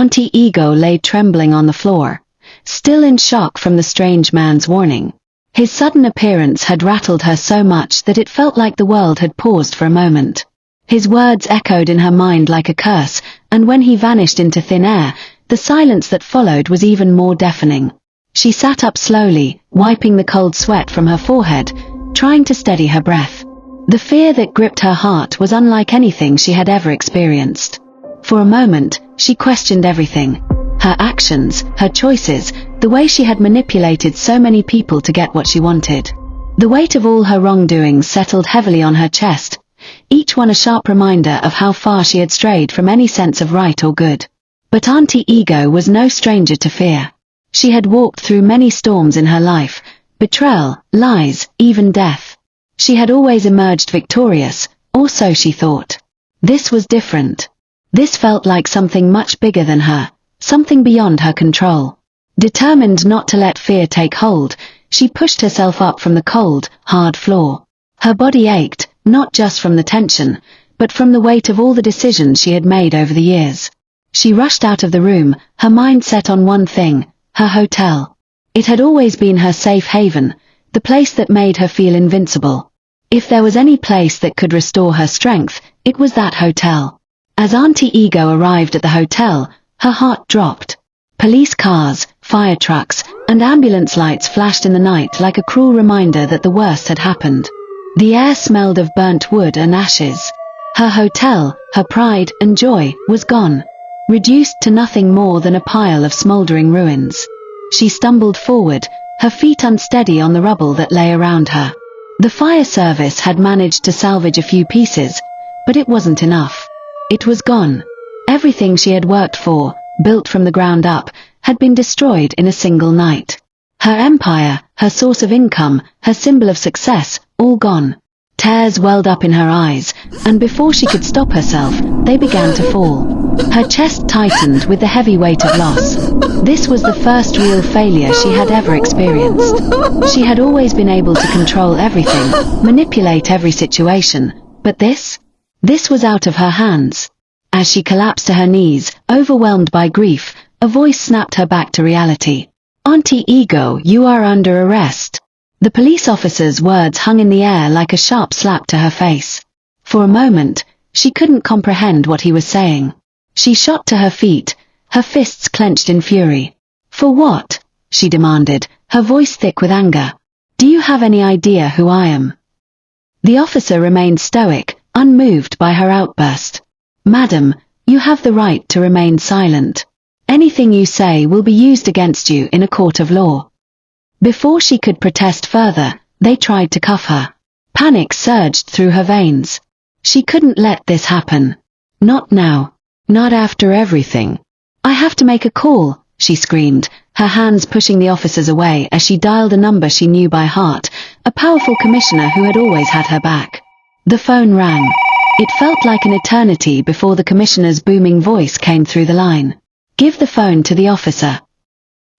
Auntie Ego lay trembling on the floor, still in shock from the strange man's warning. His sudden appearance had rattled her so much that it felt like the world had paused for a moment. His words echoed in her mind like a curse, and when he vanished into thin air, the silence that followed was even more deafening. She sat up slowly, wiping the cold sweat from her forehead, trying to steady her breath. The fear that gripped her heart was unlike anything she had ever experienced. For a moment, she questioned everything. Her actions, her choices, the way she had manipulated so many people to get what she wanted. The weight of all her wrongdoings settled heavily on her chest, each one a sharp reminder of how far she had strayed from any sense of right or good. But Auntie Ego was no stranger to fear. She had walked through many storms in her life, betrayal, lies, even death. She had always emerged victorious, or so she thought. This was different. This felt like something much bigger than her, something beyond her control. Determined not to let fear take hold, she pushed herself up from the cold, hard floor. Her body ached, not just from the tension, but from the weight of all the decisions she had made over the years. She rushed out of the room, her mind set on one thing, her hotel. It had always been her safe haven, the place that made her feel invincible. If there was any place that could restore her strength, it was that hotel. As Auntie Ego arrived at the hotel, her heart dropped. Police cars, fire trucks, and ambulance lights flashed in the night like a cruel reminder that the worst had happened. The air smelled of burnt wood and ashes. Her hotel, her pride and joy, was gone, reduced to nothing more than a pile of smoldering ruins. She stumbled forward, her feet unsteady on the rubble that lay around her. The fire service had managed to salvage a few pieces, but it wasn't enough. It was gone. Everything she had worked for, built from the ground up, had been destroyed in a single night. Her empire, her source of income, her symbol of success, all gone. Tears welled up in her eyes, and before she could stop herself, they began to fall. Her chest tightened with the heavy weight of loss. This was the first real failure she had ever experienced. She had always been able to control everything, manipulate every situation, but this was out of her hands. As she collapsed to her knees, overwhelmed by grief, a voice snapped her back to reality. "Auntie Ego, you are under arrest." The police officer's words hung in the air like a sharp slap to her face. For a moment, she couldn't comprehend what he was saying. She shot to her feet, her fists clenched in fury. "For what?" she demanded, her voice thick with anger. "Do you have any idea who I am?" The officer remained stoic, unmoved by her outburst. "Madam, you have the right to remain silent. Anything you say will be used against you in a court of law." Before she could protest further, they tried to cuff her. Panic surged through her veins. She couldn't let this happen. Not now. Not after everything. "I have to make a call," she screamed, her hands pushing the officers away as she dialed a number she knew by heart, a powerful commissioner who had always had her back. The phone rang. It felt like an eternity before the commissioner's booming voice came through the line. "Give the phone to the officer."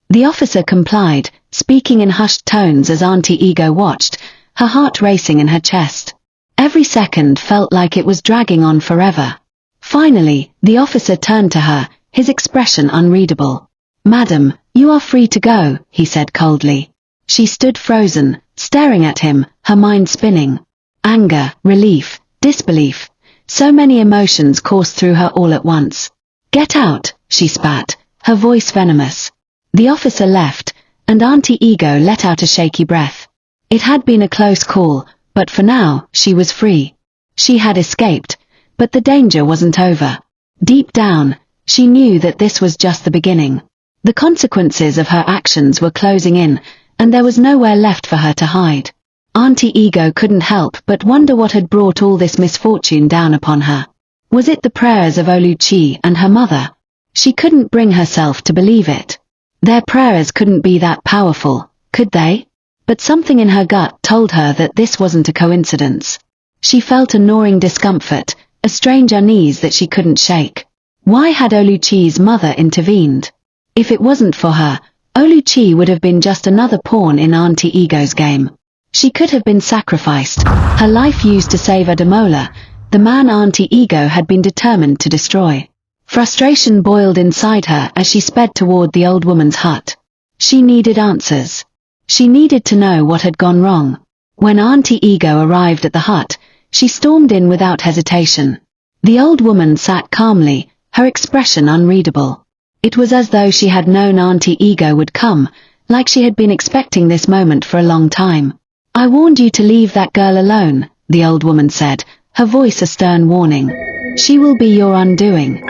The officer complied, speaking in hushed tones as Auntie Ego watched, her heart racing in her chest. Every second felt like it was dragging on forever. Finally, the officer turned to her, his expression unreadable. "Madam, you are free to go," he said coldly. She stood frozen, staring at him, her mind spinning. Anger, relief, disbelief. So many emotions coursed through her all at once. "Get out," she spat, her voice venomous. The officer left, and Auntie Ego let out a shaky breath. It had been a close call, but for now, she was free. She had escaped, but the danger wasn't over. Deep down, she knew that this was just the beginning. The consequences of her actions were closing in, and there was nowhere left for her to hide. Auntie Ego couldn't help but wonder what had brought all this misfortune down upon her. Was it the prayers of Oluchi and her mother? She couldn't bring herself to believe it. Their prayers couldn't be that powerful, could they? But something in her gut told her that this wasn't a coincidence. She felt a gnawing discomfort, a strange unease that she couldn't shake. Why had Oluchi's mother intervened? If it wasn't for her, Oluchi would have been just another pawn in Auntie Ego's game. She could have been sacrificed, her life used to save Ademola, the man Auntie Ego had been determined to destroy. Frustration boiled inside her as she sped toward the old woman's hut. She needed answers. She needed to know what had gone wrong. When Auntie Ego arrived at the hut, she stormed in without hesitation. The old woman sat calmly, her expression unreadable. It was as though she had known Auntie Ego would come, like she had been expecting this moment for a long time. "I warned you to leave that girl alone," the old woman said, her voice a stern warning. "She will be your undoing."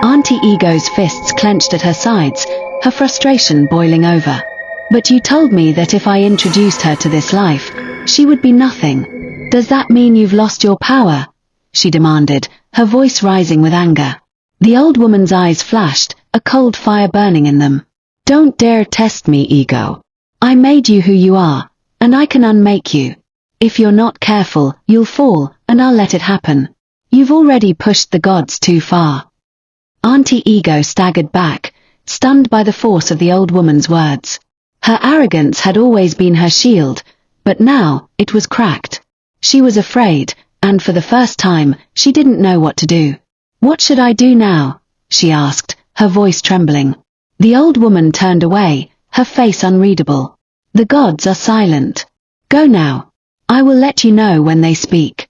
Auntie Ego's fists clenched at her sides, her frustration boiling over. "But you told me that if I introduced her to this life, she would be nothing. Does that mean you've lost your power?" she demanded, her voice rising with anger. The old woman's eyes flashed, a cold fire burning in them. "Don't dare test me, Ego. I made you who you are, and I can unmake you. If you're not careful, you'll fall, and I'll let it happen. You've already pushed the gods too far." Auntie Ego staggered back, stunned by the force of the old woman's words. Her arrogance had always been her shield, but now, it was cracked. She was afraid, and for the first time, she didn't know what to do. "What should I do now?" she asked, her voice trembling. The old woman turned away, her face unreadable. "The gods are silent. Go now. I will let you know when they speak."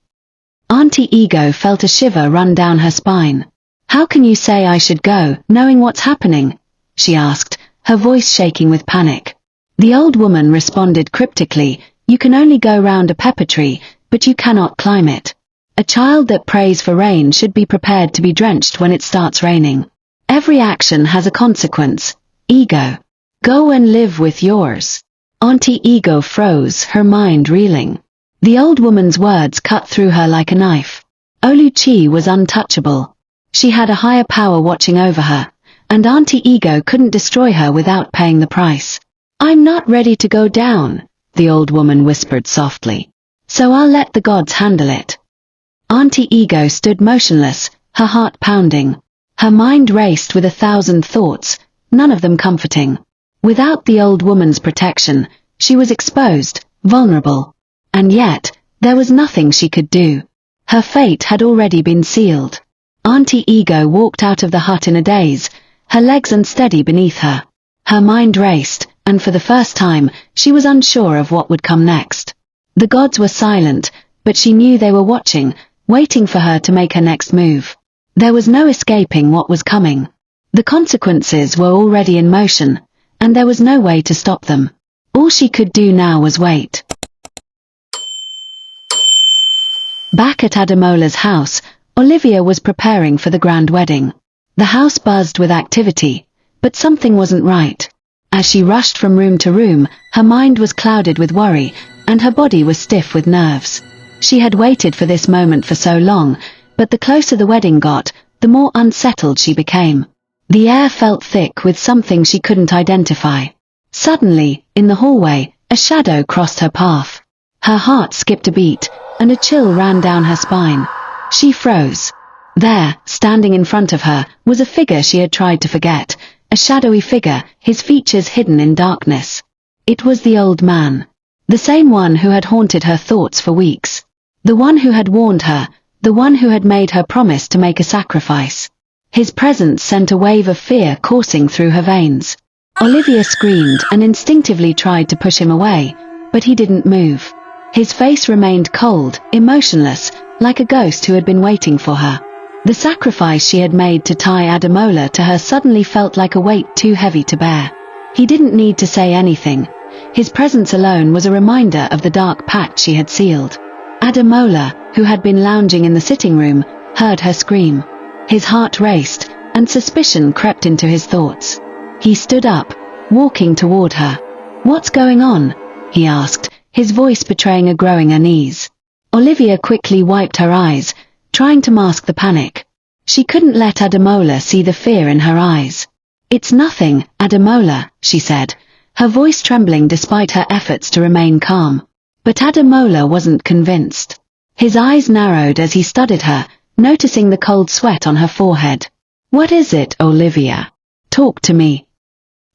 Auntie Ego felt a shiver run down her spine. "How can you say I should go, knowing what's happening?" she asked, her voice shaking with panic. The old woman responded cryptically, "You can only go round a pepper tree, but you cannot climb it. A child that prays for rain should be prepared to be drenched when it starts raining. Every action has a consequence. Ego. Go and live with yours." Auntie Ego froze, her mind reeling. The old woman's words cut through her like a knife. Oluchi was untouchable. She had a higher power watching over her, and Auntie Ego couldn't destroy her without paying the price. "I'm not ready to go down," the old woman whispered softly. "So I'll let the gods handle it." Auntie Ego stood motionless, her heart pounding. Her mind raced with 1,000 thoughts, none of them comforting. Without the old woman's protection, she was exposed, vulnerable. And yet, there was nothing she could do. Her fate had already been sealed. Auntie Ego walked out of the hut in a daze, her legs unsteady beneath her. Her mind raced, and for the first time, she was unsure of what would come next. The gods were silent, but she knew they were watching, waiting for her to make her next move. There was no escaping what was coming. The consequences were already in motion, and there was no way to stop them. All she could do now was wait. Back at Ademola's house, Olivia was preparing for the grand wedding. The house buzzed with activity, but something wasn't right. As she rushed from room to room, her mind was clouded with worry, and her body was stiff with nerves. She had waited for this moment for so long, but the closer the wedding got, the more unsettled she became. The air felt thick with something she couldn't identify. Suddenly, in the hallway, a shadow crossed her path. Her heart skipped a beat, and a chill ran down her spine. She froze. There, standing in front of her, was a figure she had tried to forget, a shadowy figure, his features hidden in darkness. It was the old man. The same one who had haunted her thoughts for weeks. The one who had warned her, the one who had made her promise to make a sacrifice. His presence sent a wave of fear coursing through her veins. Olivia screamed and instinctively tried to push him away, but he didn't move. His face remained cold, emotionless, like a ghost who had been waiting for her. The sacrifice she had made to tie Ademola to her suddenly felt like a weight too heavy to bear. He didn't need to say anything. His presence alone was a reminder of the dark pact she had sealed. Ademola, who had been lounging in the sitting room, heard her scream. His heart raced, and suspicion crept into his thoughts. He stood up, walking toward her. "What's going on?" he asked, his voice betraying a growing unease. Olivia quickly wiped her eyes, trying to mask the panic. She couldn't let Ademola see the fear in her eyes. "It's nothing, Ademola," she said, her voice trembling despite her efforts to remain calm. But Ademola wasn't convinced. His eyes narrowed as he studied her, noticing the cold sweat on her forehead. "What is it, Olivia? Talk to me."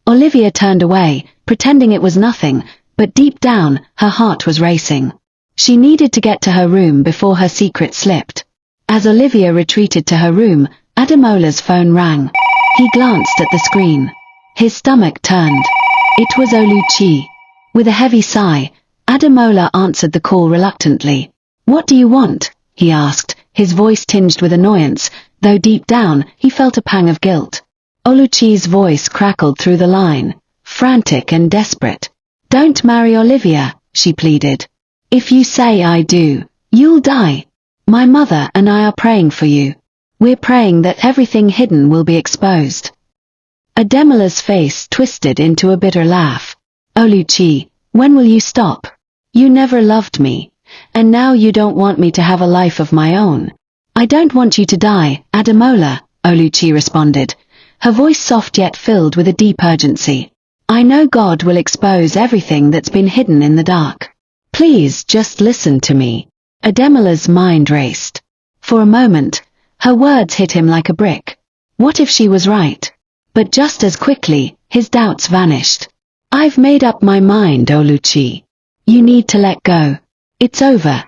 Olivia turned away, pretending it was nothing, but deep down, her heart was racing. She needed to get to her room before her secret slipped. As Olivia retreated to her room, Ademola's phone rang. He glanced at the screen. His stomach turned. It was Oluchi. With a heavy sigh, Ademola answered the call reluctantly. "What do you want?" he asked, his voice tinged with annoyance, though deep down he felt a pang of guilt. Oluchi's voice crackled through the line, frantic and desperate. "Don't marry Olivia," she pleaded. "If you say I do, you'll die. My mother and I are praying for you. We're praying that everything hidden will be exposed." Ademola's face twisted into a bitter laugh. "Oluchi, when will you stop? You never loved me, and now you don't want me to have a life of my own." "I don't want you to die, Ademola," Oluchi responded, her voice soft yet filled with a deep urgency. "I know God will expose everything that's been hidden in the dark. Please just listen to me." Ademola's mind raced. For a moment, her words hit him like a brick. What if she was right? But just as quickly, his doubts vanished. "I've made up my mind, Oluchi. You need to let go. It's over."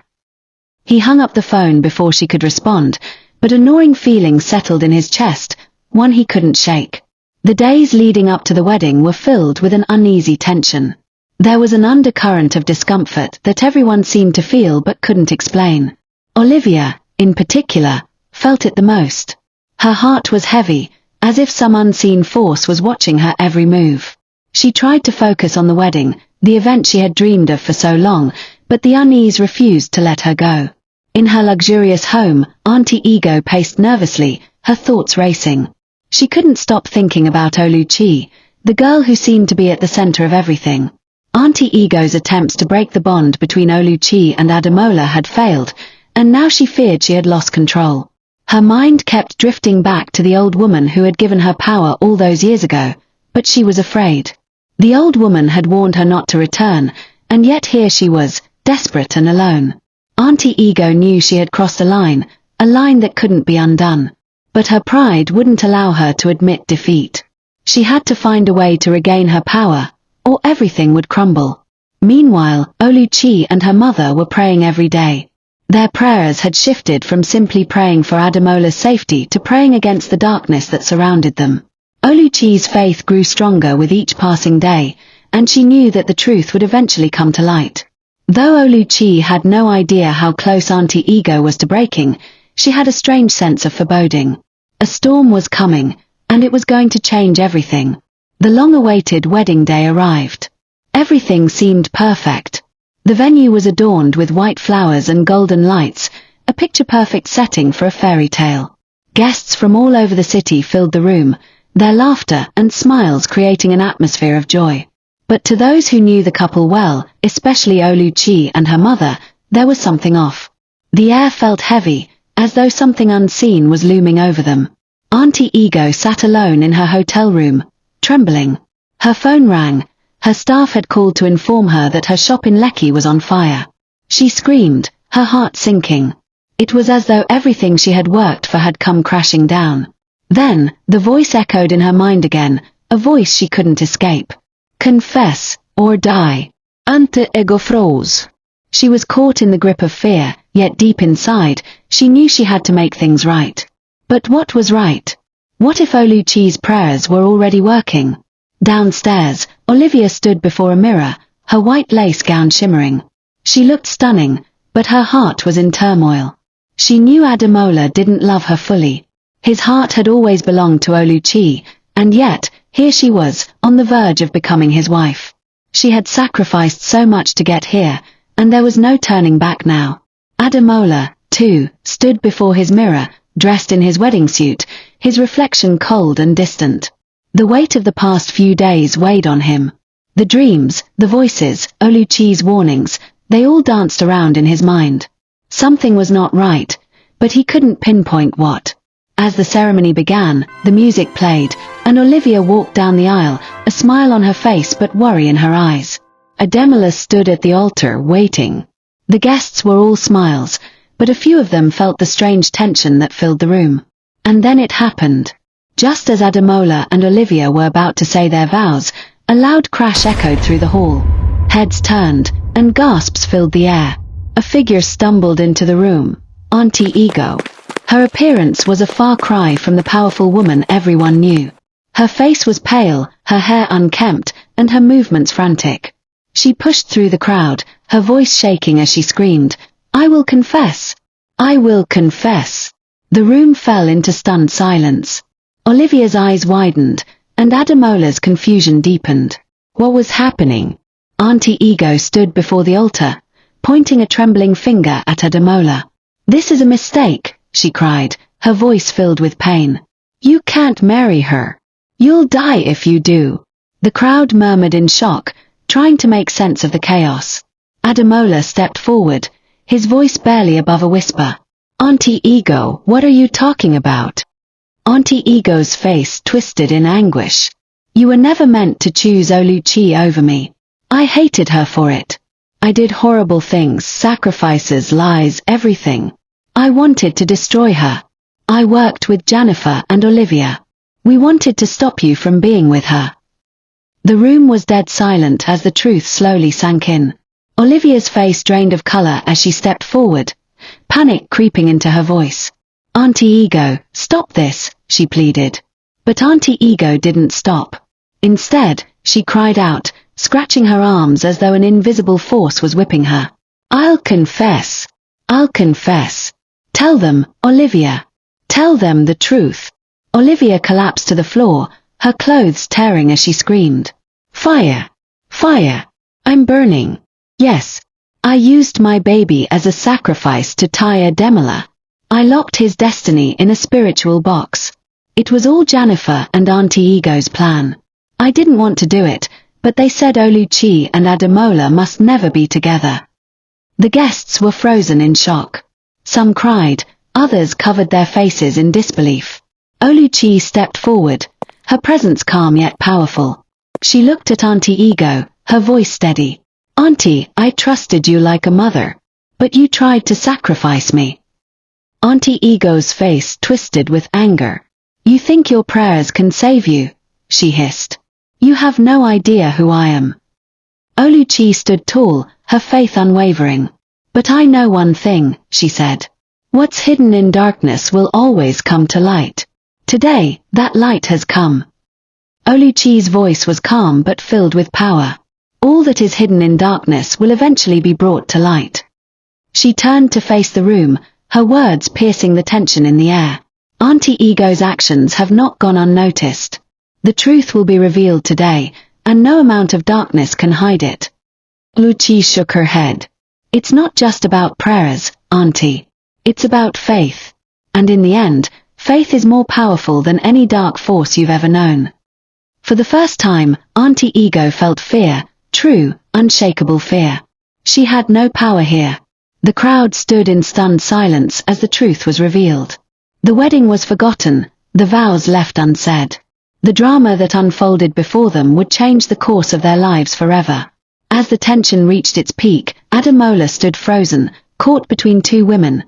He hung up the phone before she could respond, but a gnawing feeling settled in his chest, one he couldn't shake. The days leading up to the wedding were filled with an uneasy tension. There was an undercurrent of discomfort that everyone seemed to feel but couldn't explain. Olivia, in particular, felt it the most. Her heart was heavy, as if some unseen force was watching her every move. She tried to focus on the wedding, the event she had dreamed of for so long, but the unease refused to let her go. In her luxurious home, Auntie Ego paced nervously, her thoughts racing. She couldn't stop thinking about Oluchi, the girl who seemed to be at the center of everything. Auntie Ego's attempts to break the bond between Oluchi and Ademola had failed, and now she feared she had lost control. Her mind kept drifting back to the old woman who had given her power all those years ago, but she was afraid. The old woman had warned her not to return, and yet here she was, desperate and alone. Auntie Ego knew she had crossed a line that couldn't be undone. But her pride wouldn't allow her to admit defeat. She had to find a way to regain her power, or everything would crumble. Meanwhile, Oluchi and her mother were praying every day. Their prayers had shifted from simply praying for Ademola's safety to praying against the darkness that surrounded them. Oluchi's faith grew stronger with each passing day, and she knew that the truth would eventually come to light. Though Oluchi had no idea how close Auntie Ego was to breaking, she had a strange sense of foreboding. A storm was coming, and it was going to change everything. The long-awaited wedding day arrived. Everything seemed perfect. The venue was adorned with white flowers and golden lights, a picture-perfect setting for a fairy tale. Guests from all over the city filled the room, their laughter and smiles creating an atmosphere of joy. But to those who knew the couple well, especially Oluchi and her mother, there was something off. The air felt heavy, as though something unseen was looming over them. Auntie Ego sat alone in her hotel room, trembling. Her phone rang. Her staff had called to inform her that her shop in Lekki was on fire. She screamed, her heart sinking. It was as though everything she had worked for had come crashing down. Then, the voice echoed in her mind again, a voice she couldn't escape. "Confess, or die." Auntie Ego froze. She was caught in the grip of fear, yet deep inside, she knew she had to make things right. But what was right? What if Oluchi's prayers were already working? Downstairs, Olivia stood before a mirror, her white lace gown shimmering. She looked stunning, but her heart was in turmoil. She knew Ademola didn't love her fully. His heart had always belonged to Oluchi, and yet, here she was, on the verge of becoming his wife. She had sacrificed so much to get here, and there was no turning back now. Ademola, too, stood before his mirror, dressed in his wedding suit, his reflection cold and distant. The weight of the past few days weighed on him. The dreams, the voices, Oluchi's warnings, they all danced around in his mind. Something was not right, but he couldn't pinpoint what. As the ceremony began, the music played, and Olivia walked down the aisle, a smile on her face but worry in her eyes. Ademola stood at the altar, waiting. The guests were all smiles, but a few of them felt the strange tension that filled the room. And then it happened. Just as Ademola and Olivia were about to say their vows, a loud crash echoed through the hall. Heads turned, and gasps filled the air. A figure stumbled into the room. Auntie Ego. Her appearance was a far cry from the powerful woman everyone knew. Her face was pale, her hair unkempt, and her movements frantic. She pushed through the crowd, her voice shaking as she screamed, "I will confess! I will confess!" The room fell into stunned silence. Olivia's eyes widened, and Ademola's confusion deepened. What was happening? Auntie Ego stood before the altar, pointing a trembling finger at Ademola. "This is a mistake," she cried, her voice filled with pain. "You can't marry her. You'll die if you do." The crowd murmured in shock, trying to make sense of the chaos. Ademola stepped forward, his voice barely above a whisper. "Auntie Ego, what are you talking about?" Auntie Ego's face twisted in anguish. "You were never meant to choose Oluchi over me. I hated her for it. I did horrible things, sacrifices, lies, everything. I wanted to destroy her. I worked with Jennifer and Olivia. We wanted to stop you from being with her." The room was dead silent as the truth slowly sank in. Olivia's face drained of color as she stepped forward, panic creeping into her voice. "Auntie Ego, stop this," she pleaded. But Auntie Ego didn't stop. Instead, she cried out, scratching her arms as though an invisible force was whipping her. "I'll confess! I'll confess! Tell them, Olivia! Tell them the truth!" Olivia collapsed to the floor, her clothes tearing as she screamed. "Fire! Fire! I'm burning! Yes, I used my baby as a sacrifice to tie Ademola. I locked his destiny in a spiritual box. It was all Jennifer and Auntie Ego's plan. I didn't want to do it, but they said Oluchi and Ademola must never be together." The guests were frozen in shock. Some cried, others covered their faces in disbelief. Oluchi stepped forward, her presence calm yet powerful. She looked at Auntie Ego, her voice steady. "Auntie, I trusted you like a mother, but you tried to sacrifice me." Auntie Ego's face twisted with anger. "You think your prayers can save you?" she hissed. "You have no idea who I am." Oluchi stood tall, her faith unwavering. "But I know one thing," she said. "What's hidden in darkness will always come to light. Today, that light has come." Oluchi's voice was calm but filled with power. "All that is hidden in darkness will eventually be brought to light." She turned to face the room, her words piercing the tension in the air. Auntie Ego's actions have not gone unnoticed. The truth will be revealed today, and no amount of darkness can hide it. Oluchi shook her head. "It's not just about prayers, Auntie. It's about faith. And in the end, faith is more powerful than any dark force you've ever known." For the first time, Auntie Ego felt fear, true, unshakable fear. She had no power here. The crowd stood in stunned silence as the truth was revealed. The wedding was forgotten, the vows left unsaid. The drama that unfolded before them would change the course of their lives forever. As the tension reached its peak, Ademola stood frozen, caught between two women.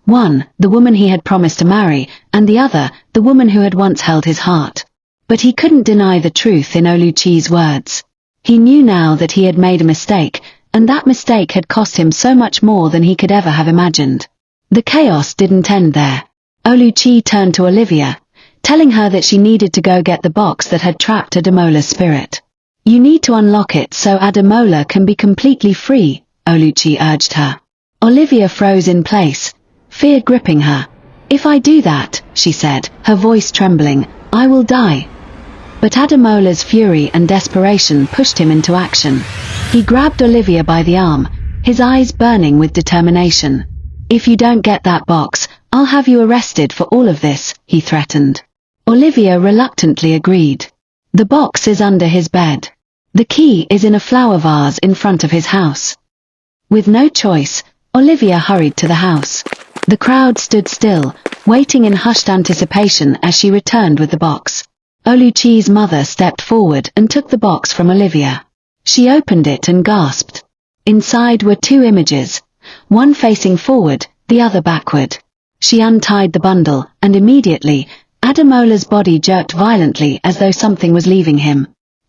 One, the woman he had promised to marry, and the other, the woman who had once held his heart. But he couldn't deny the truth in Oluchi's words. He knew now that he had made a mistake, and that mistake had cost him so much more than he could ever have imagined. The chaos didn't end there. Oluchi turned to Olivia, telling her that she needed to go get the box that had trapped Ademola's spirit. "You need to unlock it so Ademola can be completely free," Oluchi urged her. Olivia froze in place, fear gripping her. "If I do that," she said, her voice trembling, "I will die." But Ademola's fury and desperation pushed him into action. He grabbed Olivia by the arm, his eyes burning with determination. "If you don't get that box, I'll have you arrested for all of this," he threatened. Olivia reluctantly agreed. "The box is under his bed. The key is in a flower vase in front of his house." With no choice, Olivia hurried to the house. The crowd stood still, waiting in hushed anticipation as she returned with the box. Oluchi's mother stepped forward and took the box from Olivia. She opened it and gasped. Inside were two images, one facing forward, the other backward. She untied the bundle, and immediately, Ademola's body jerked violently as though something was leaving him.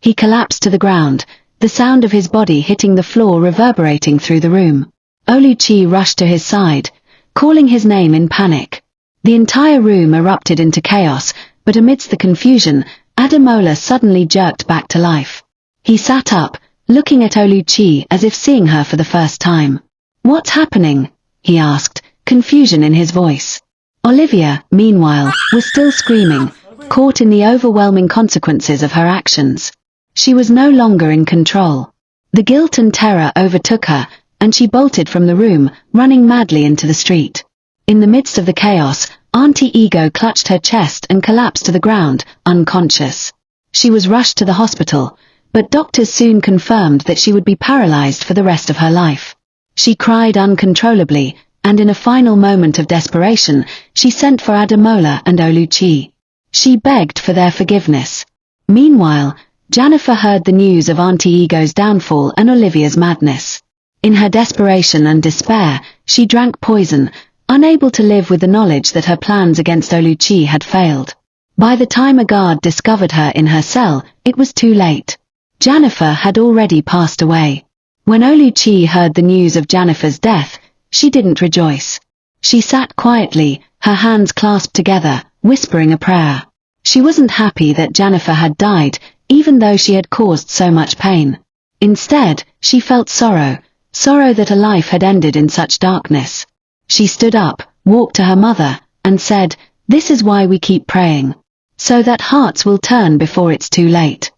He collapsed to the ground, the sound of his body hitting the floor reverberating through the room. Oluchi rushed to his side, calling his name in panic. The entire room erupted into chaos, but amidst the confusion, Ademola suddenly jerked back to life. He sat up, looking at Oluchi as if seeing her for the first time. "What's happening?" he asked, confusion in his voice. Olivia, meanwhile, was still screaming, caught in the overwhelming consequences of her actions. She was no longer in control. The guilt and terror overtook her, and she bolted from the room, running madly into the street. In the midst of the chaos, Auntie Ego clutched her chest and collapsed to the ground, unconscious. She was rushed to the hospital, but doctors soon confirmed that she would be paralyzed for the rest of her life. She cried uncontrollably, and in a final moment of desperation, she sent for Ademola and Oluchi. She begged for their forgiveness. Meanwhile, Jennifer heard the news of Auntie Ego's downfall and Olivia's madness. In her desperation and despair, she drank poison, unable to live with the knowledge that her plans against Oluchi had failed. By the time a guard discovered her in her cell, it was too late. Jennifer had already passed away. When Oluchi heard the news of Jennifer's death, she didn't rejoice. She sat quietly, her hands clasped together, whispering a prayer. She wasn't happy that Jennifer had died, even though she had caused so much pain. Instead, she felt sorrow that a life had ended in such darkness. She stood up, walked to her mother, and said, "This is why we keep praying. So that hearts will turn before it's too late."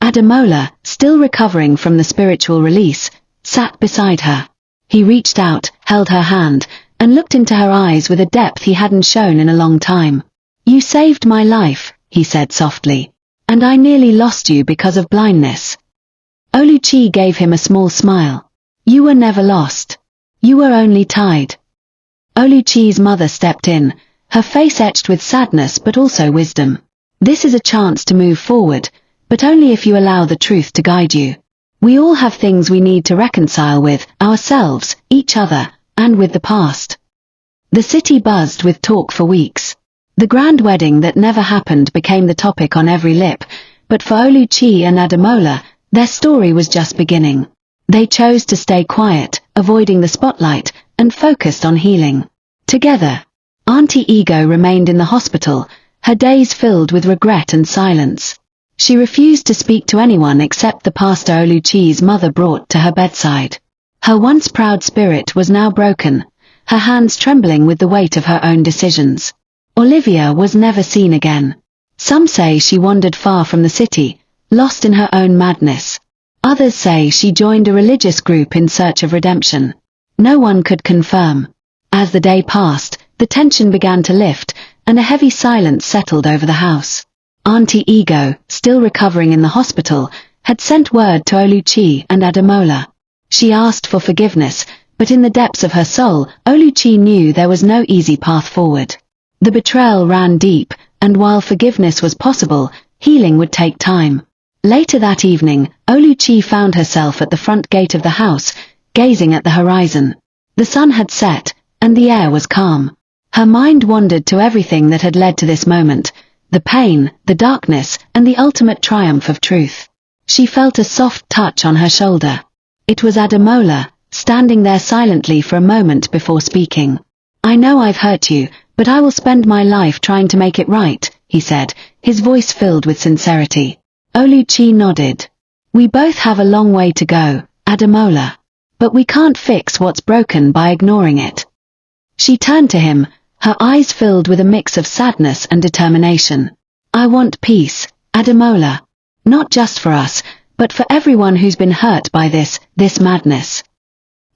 Ademola, still recovering from the spiritual release, sat beside her. He reached out, held her hand, and looked into her eyes with a depth he hadn't shown in a long time. "You saved my life," he said softly, "and I nearly lost you because of blindness." Oluchi gave him a small smile. "You were never lost. You were only tied." Oluchi's mother stepped in, her face etched with sadness but also wisdom. "This is a chance to move forward, but only if you allow the truth to guide you. We all have things we need to reconcile with ourselves, each other, and with the past." The city buzzed with talk for weeks. The grand wedding that never happened became the topic on every lip, but for Oluchi and Ademola, their story was just beginning. They chose to stay quiet, avoiding the spotlight, and focused on healing. Together, Auntie Ego remained in the hospital, her days filled with regret and silence. She refused to speak to anyone except the pastor Oluchi's mother brought to her bedside. Her once proud spirit was now broken, her hands trembling with the weight of her own decisions. Olivia was never seen again. Some say she wandered far from the city, lost in her own madness. Others say she joined a religious group in search of redemption. No one could confirm. As the day passed, the tension began to lift, and a heavy silence settled over the house. Auntie Ego, still recovering in the hospital, had sent word to Oluchi and Ademola. She asked for forgiveness, but in the depths of her soul, Oluchi knew there was no easy path forward. The betrayal ran deep, and while forgiveness was possible, healing would take time. Later that evening, Oluchi found herself at the front gate of the house, gazing at the horizon. The sun had set, and the air was calm. Her mind wandered to everything that had led to this moment, the pain, the darkness, and the ultimate triumph of truth. She felt a soft touch on her shoulder. It was Ademola, standing there silently for a moment before speaking. "I know I've hurt you, but I will spend my life trying to make it right," he said, his voice filled with sincerity. Oluchi nodded. "We both have a long way to go, Ademola. But we can't fix what's broken by ignoring it." She turned to him, her eyes filled with a mix of sadness and determination. "I want peace, Ademola. Not just for us, but for everyone who's been hurt by this madness."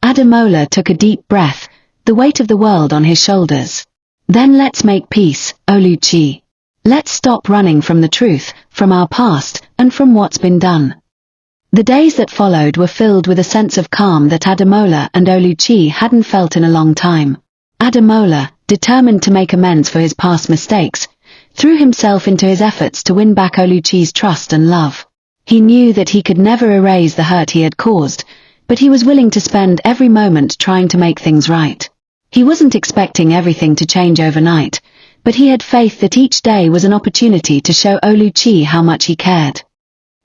Ademola took a deep breath, the weight of the world on his shoulders. "Then let's make peace, Oluchi. Let's stop running from the truth, from our past, and from what's been done." The days that followed were filled with a sense of calm that Ademola and Oluchi hadn't felt in a long time. Ademola, determined to make amends for his past mistakes, threw himself into his efforts to win back Oluchi's trust and love. He knew that he could never erase the hurt he had caused, but he was willing to spend every moment trying to make things right. He wasn't expecting everything to change overnight, but he had faith that each day was an opportunity to show Oluchi how much he cared.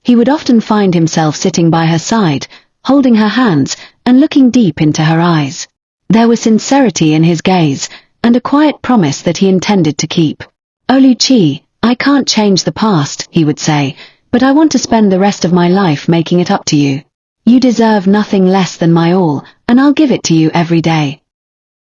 He would often find himself sitting by her side, holding her hands, and looking deep into her eyes. There was sincerity in his gaze, and a quiet promise that he intended to keep. "Oluchi, I can't change the past," he would say, "but I want to spend the rest of my life making it up to you. You deserve nothing less than my all, and I'll give it to you every day."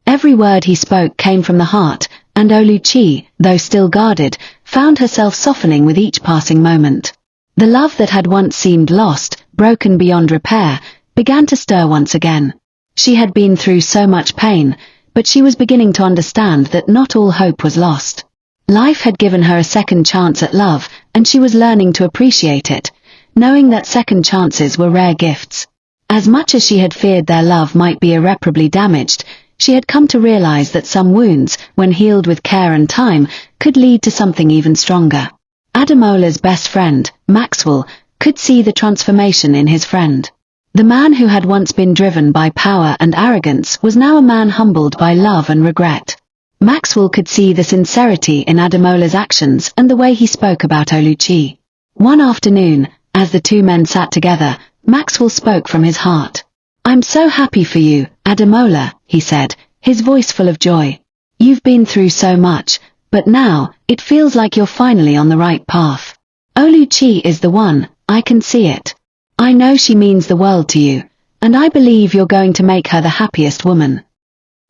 Every word he spoke came from the heart, and Oluchi, though still guarded, found herself softening with each passing moment. The love that had once seemed lost, broken beyond repair, began to stir once again. She had been through so much pain, but she was beginning to understand that not all hope was lost. Life had given her a second chance at love, and she was learning to appreciate it, knowing that second chances were rare gifts. As much as she had feared their love might be irreparably damaged, she had come to realize that some wounds, when healed with care and time, could lead to something even stronger. Ademola's best friend, Maxwell, could see the transformation in his friend. The man who had once been driven by power and arrogance was now a man humbled by love and regret. Maxwell could see the sincerity in Ademola's actions and the way he spoke about Oluchi. One afternoon, as the two men sat together, Maxwell spoke from his heart. "I'm so happy for you, Ademola," he said, his voice full of joy. "You've been through so much, but now, it feels like you're finally on the right path. Oluchi is the one, I can see it. I know she means the world to you, and I believe you're going to make her the happiest woman."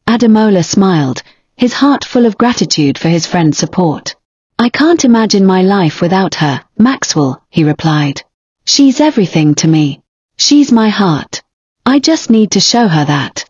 Ademola smiled, his heart full of gratitude for his friend's support. "I can't imagine my life without her, Maxwell," he replied. "She's everything to me. She's my heart. I just need to show her that."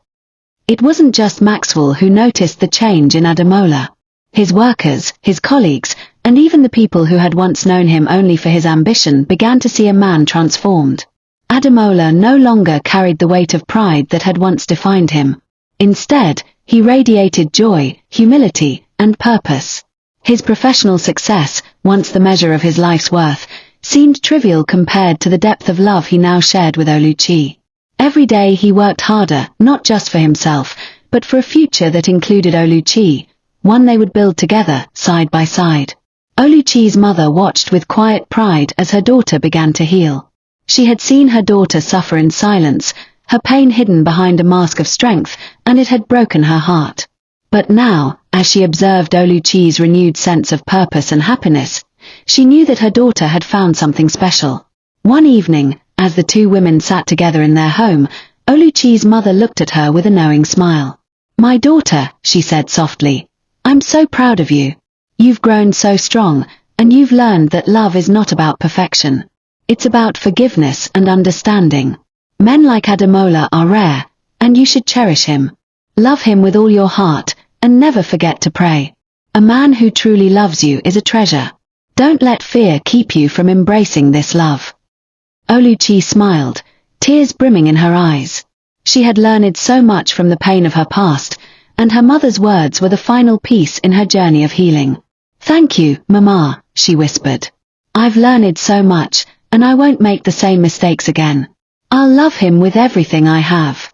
It wasn't just Maxwell who noticed the change in Ademola. His workers, his colleagues, and even the people who had once known him only for his ambition began to see a man transformed. Ademola no longer carried the weight of pride that had once defined him. Instead, he radiated joy, humility, and purpose. His professional success, once the measure of his life's worth, seemed trivial compared to the depth of love he now shared with Oluchi. Every day he worked harder, not just for himself, but for a future that included Oluchi, one they would build together, side by side. Oluchi's mother watched with quiet pride as her daughter began to heal. She had seen her daughter suffer in silence, her pain hidden behind a mask of strength, and it had broken her heart. But now, as she observed Oluchi's renewed sense of purpose and happiness, she knew that her daughter had found something special. One evening, as the two women sat together in their home, Oluchi's mother looked at her with a knowing smile. "My daughter," she said softly, "I'm so proud of you. You've grown so strong, and you've learned that love is not about perfection. It's about forgiveness and understanding. Men like Ademola are rare, and you should cherish him. Love him with all your heart, and never forget to pray. A man who truly loves you is a treasure. Don't let fear keep you from embracing this love." Oluchi smiled, tears brimming in her eyes. She had learned so much from the pain of her past, and her mother's words were the final piece in her journey of healing. "Thank you, Mama," she whispered. "I've learned so much, and I won't make the same mistakes again. I'll love him with everything I have."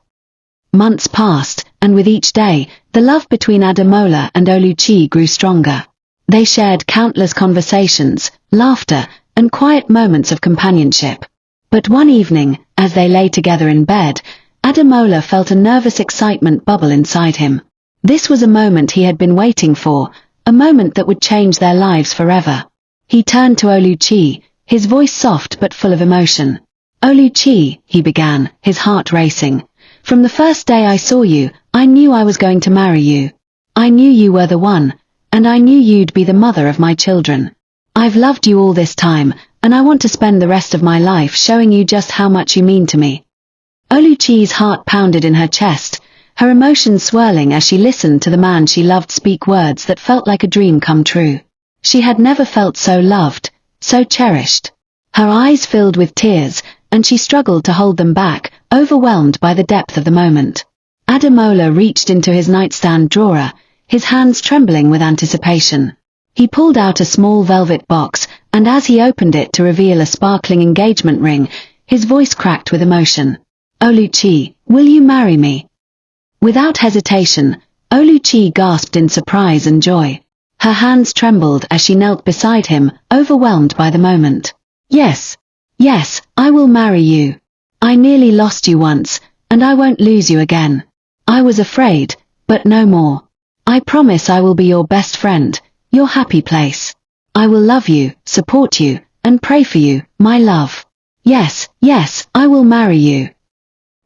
Months passed, and with each day, the love between Ademola and Oluchi grew stronger. They shared countless conversations, laughter, and quiet moments of companionship. But one evening, as they lay together in bed, Ademola felt a nervous excitement bubble inside him. This was a moment he had been waiting for, a moment that would change their lives forever. He turned to Oluchi, his voice soft but full of emotion. "Oluchi," he began, his heart racing. "From the first day I saw you, I knew I was going to marry you. I knew you were the one, and I knew you'd be the mother of my children. I've loved you all this time, and I want to spend the rest of my life showing you just how much you mean to me." Oluchi's heart pounded in her chest, her emotions swirling as she listened to the man she loved speak words that felt like a dream come true. She had never felt so loved, so cherished. Her eyes filled with tears, and she struggled to hold them back, overwhelmed by the depth of the moment. Ademola reached into his nightstand drawer, his hands trembling with anticipation. He pulled out a small velvet box, and as he opened it to reveal a sparkling engagement ring, his voice cracked with emotion. "Oluchi, will you marry me?" Without hesitation, Oluchi gasped in surprise and joy. Her hands trembled as she knelt beside him, overwhelmed by the moment. "Yes, yes, I will marry you. I nearly lost you once, and I won't lose you again. I was afraid, but no more. I promise I will be your best friend, your happy place. I will love you, support you, and pray for you, my love. Yes, yes, I will marry you."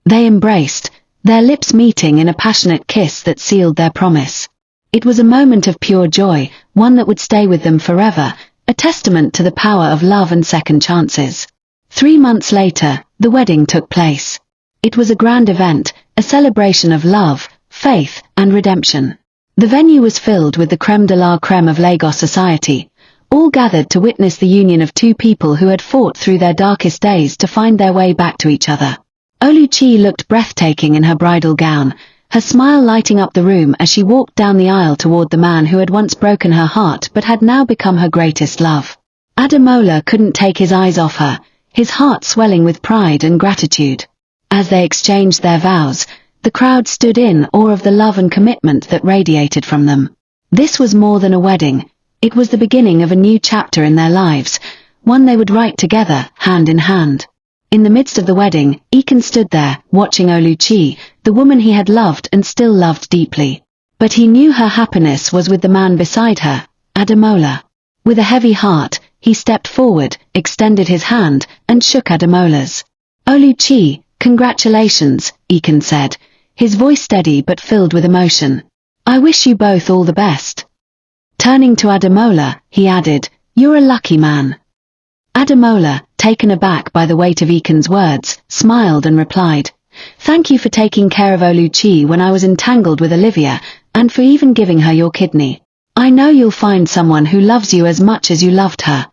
They embraced, their lips meeting in a passionate kiss that sealed their promise. It was a moment of pure joy, one that would stay with them forever, a testament to the power of love and second chances. 3 months later, the wedding took place. It was a grand event, a celebration of love, faith, and redemption. The venue was filled with the crème de la crème of Lagos society, all gathered to witness the union of two people who had fought through their darkest days to find their way back to each other. Oluchi looked breathtaking in her bridal gown, her smile lighting up the room as she walked down the aisle toward the man who had once broken her heart but had now become her greatest love. Ademola couldn't take his eyes off her, his heart swelling with pride and gratitude. As they exchanged their vows, the crowd stood in awe of the love and commitment that radiated from them. This was more than a wedding, it was the beginning of a new chapter in their lives, one they would write together, hand in hand. In the midst of the wedding, Eken stood there, watching Oluchi, the woman he had loved and still loved deeply. But he knew her happiness was with the man beside her, Ademola. With a heavy heart, he stepped forward, extended his hand, and shook Ademola's. "Oluchi, congratulations," Eken said, his voice steady but filled with emotion. "I wish you both all the best." Turning to Ademola, he added, "You're a lucky man." Ademola, taken aback by the weight of Eken's words, smiled and replied, "Thank you for taking care of Oluchi when I was entangled with Olivia, and for even giving her your kidney. I know you'll find someone who loves you as much as you loved her."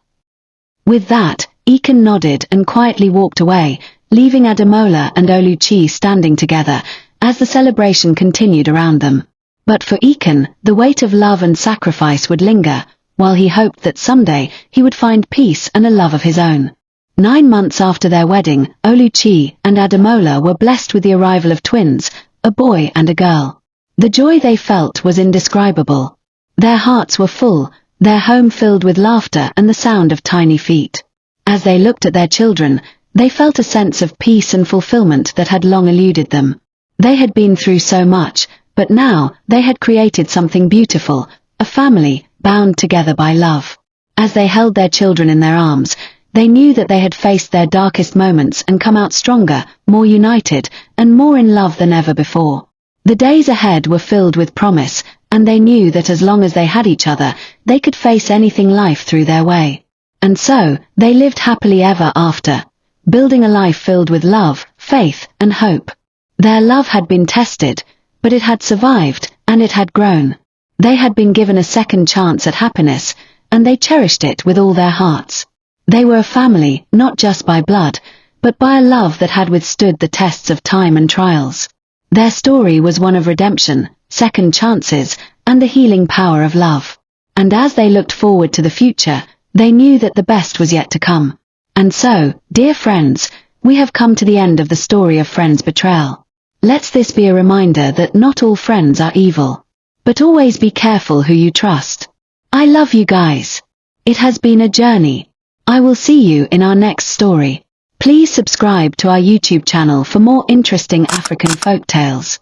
With that, Eken nodded and quietly walked away, leaving Ademola and Oluchi standing together, as the celebration continued around them. But for Eken, the weight of love and sacrifice would linger, while he hoped that someday he would find peace and a love of his own. 9 months after their wedding, Oluchi and Ademola were blessed with the arrival of twins, a boy and a girl. The joy they felt was indescribable. Their hearts were full, their home filled with laughter and the sound of tiny feet. As they looked at their children, they felt a sense of peace and fulfillment that had long eluded them. They had been through so much, but now they had created something beautiful, a family, bound together by love. As they held their children in their arms, they knew that they had faced their darkest moments and come out stronger, more united, and more in love than ever before. The days ahead were filled with promise, and they knew that as long as they had each other, they could face anything life threw their way. And so, they lived happily ever after, building a life filled with love, faith, and hope. Their love had been tested, but it had survived, and it had grown. They had been given a second chance at happiness, and they cherished it with all their hearts. They were a family, not just by blood, but by a love that had withstood the tests of time and trials. Their story was one of redemption, second chances, and the healing power of love. And as they looked forward to the future, they knew that the best was yet to come. And so, dear friends, we have come to the end of the story of Friends' Betrayal. Let this be a reminder that not all friends are evil. But always be careful who you trust. I love you guys. It has been a journey. I will see you in our next story. Please subscribe to our YouTube channel for more interesting African folk tales.